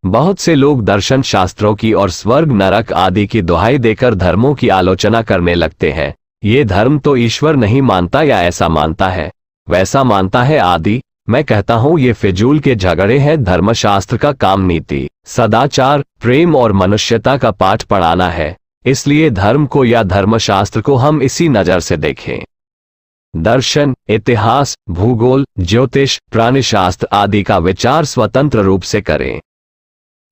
बहुत से लोग दर्शन शास्त्रों की और स्वर्ग नरक आदि की दुहाई देकर धर्मों की आलोचना करने लगते हैं। ये धर्म तो ईश्वर नहीं मानता या ऐसा मानता है वैसा मानता है आदि। मैं कहता हूँ ये फिजूल के झगड़े हैं। धर्मशास्त्र का काम नीति, सदाचार, प्रेम और मनुष्यता का पाठ पढ़ाना है। इसलिए धर्म को या धर्मशास्त्र को हम इसी नजर से देखें। दर्शन, इतिहास, भूगोल, ज्योतिष, प्राणिशास्त्र आदि का विचार स्वतंत्र रूप से करें।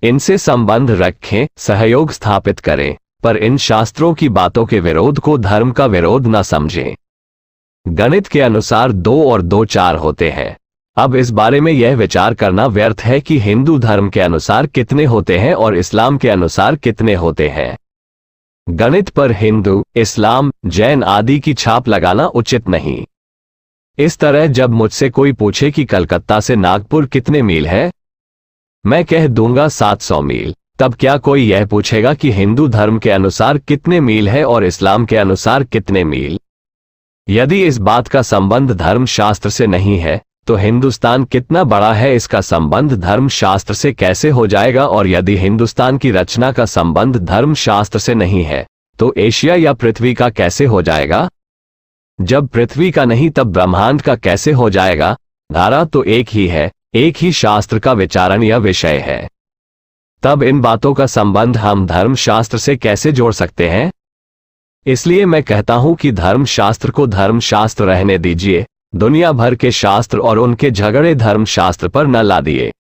इनसे संबंध रखें, सहयोग स्थापित करें, पर इन शास्त्रों की बातों के विरोध को धर्म का विरोध न समझें। गणित के अनुसार 2 और 2 4 होते हैं। अब इस बारे में यह विचार करना व्यर्थ है कि हिंदू धर्म के अनुसार कितने होते हैं और इस्लाम के अनुसार कितने होते हैं। गणित पर हिंदू, इस्लाम, जैन आदि की छाप लगाना उचित नहीं। इस तरह जब मुझसे कोई पूछे कि कलकत्ता से नागपुर कितने मील है, मैं कह दूंगा 700 मील, तब क्या कोई यह पूछेगा कि हिंदू धर्म के अनुसार कितने मील है और इस्लाम के अनुसार कितने मील? यदि इस बात का संबंध धर्म शास्त्र से नहीं है तो हिंदुस्तान कितना बड़ा है इसका संबंध धर्म शास्त्र से कैसे हो जाएगा? और यदि हिंदुस्तान की रचना का संबंध धर्म शास्त्र से नहीं है तो एशिया या पृथ्वी का कैसे हो जाएगा? जब पृथ्वी का नहीं तब ब्रह्मांड का कैसे हो जाएगा? धारा तो एक ही है, एक ही शास्त्र का विचारण या विषय है। तब इन बातों का संबंध हम धर्म शास्त्र से कैसे जोड़ सकते हैं? इसलिए मैं कहता हूं कि धर्म शास्त्र को धर्म शास्त्र रहने दीजिए। दुनिया भर के शास्त्र और उनके झगड़े धर्म शास्त्र पर न ला दिए।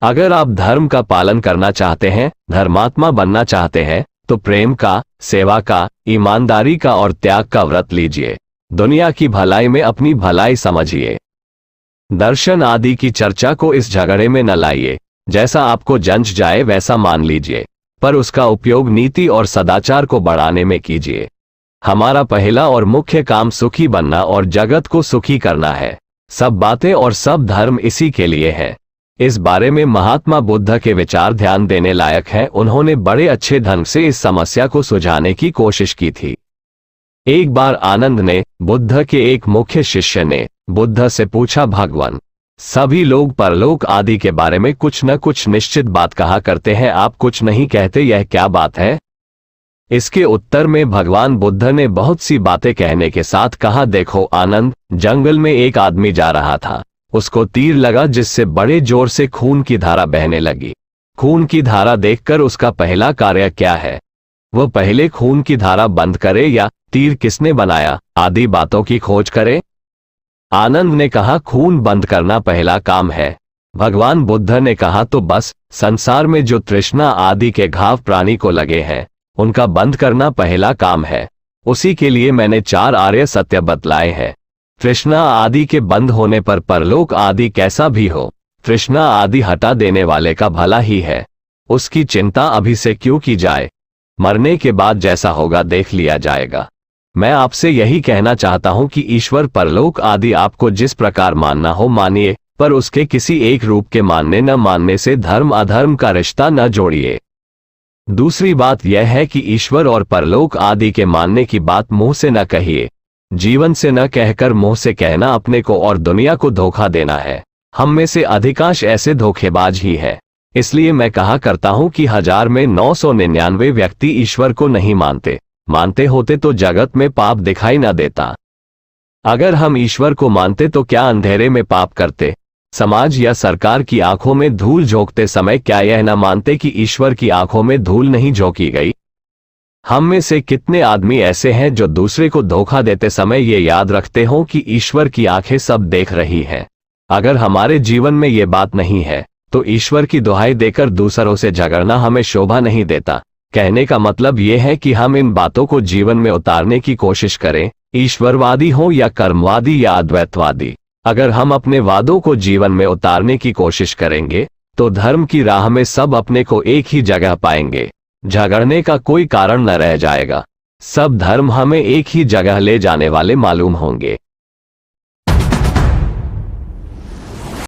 अगर आप धर्म का पालन करना चाहते हैं, धर्मात्मा बनना चाहते हैं, तो प्रेम का, सेवा का, ईमानदारी का और त्याग का व्रत लीजिए। दुनिया की भलाई में अपनी भलाई समझिए। दर्शन आदि की चर्चा को इस झगड़े में न लाइए। जैसा आपको जंच जाए वैसा मान लीजिए, पर उसका उपयोग नीति और सदाचार को बढ़ाने में कीजिए। हमारा पहला और मुख्य काम सुखी बनना और जगत को सुखी करना है। सब बातें और सब धर्म इसी के लिए है। इस बारे में महात्मा बुद्ध के विचार ध्यान देने लायक हैं। उन्होंने बड़े अच्छे ढंग से इस समस्या को सुलझाने की कोशिश की थी। एक बार आनंद ने, बुद्ध के एक मुख्य शिष्य ने, बुद्ध से पूछा, भगवान, सभी लोग परलोक आदि के बारे में कुछ न कुछ निश्चित बात कहा करते हैं, आप कुछ नहीं कहते, यह क्या बात है? इसके उत्तर में भगवान बुद्ध ने बहुत सी बातें कहने के साथ कहा, देखो आनंद, जंगल में एक आदमी जा रहा था। उसको तीर लगा जिससे बड़े जोर से खून की धारा बहने लगी। खून की धारा देखकर उसका पहला कार्य क्या है? वह पहले खून की धारा बंद करे या तीर किसने बनाया आदि बातों की खोज करे। आनंद ने कहा, खून बंद करना पहला काम है। भगवान बुद्ध ने कहा, तो बस संसार में जो तृष्णा आदि के घाव प्राणी को लगे हैं उनका बंद करना पहला काम है। उसी के लिए मैंने 4 आर्य सत्य बतलाए हैं। तृष्णा आदि के बंद होने पर परलोक आदि कैसा भी हो, तृष्णा आदि हटा देने वाले का भला ही है। उसकी चिंता अभी से क्यों की जाए? मरने के बाद जैसा होगा देख लिया जाएगा। मैं आपसे यही कहना चाहता हूं कि ईश्वर, परलोक आदि आपको जिस प्रकार मानना हो मानिए, पर उसके किसी एक रूप के मानने न मानने से धर्म अधर्म का रिश्ता न जोड़िए। दूसरी बात यह है कि ईश्वर और परलोक आदि के मानने की बात मुंह से न कहिए। जीवन से न कहकर मुंह से कहना अपने को और दुनिया को धोखा देना है। हम में से अधिकांश ऐसे धोखेबाज ही है। इसलिए मैं कहा करता हूं कि 1000 में 999 व्यक्ति ईश्वर को नहीं मानते। मानते होते तो जगत में पाप दिखाई न देता। अगर हम ईश्वर को मानते तो क्या अंधेरे में पाप करते? समाज या सरकार की आंखों में धूल झोंकते समय क्या यह न मानते कि ईश्वर की आंखों में धूल नहीं झोंकी गई? हम में से कितने आदमी ऐसे हैं जो दूसरे को धोखा देते समय ये याद रखते हों कि ईश्वर की आंखें सब देख रही हैं। अगर हमारे जीवन में ये बात नहीं है तो ईश्वर की दुहाई देकर दूसरों से झगड़ना हमें शोभा नहीं देता। कहने का मतलब ये है कि हम इन बातों को जीवन में उतारने की कोशिश करें, ईश्वरवादी हो या कर्मवादी या अद्वैतवादी। अगर हम अपने वादों को जीवन में उतारने की कोशिश करेंगे तो धर्म की राह में सब अपने को एक ही जगह पाएंगे। झगड़ने का कोई कारण न रह जाएगा। सब धर्म हमें एक ही जगह ले जाने वाले मालूम होंगे।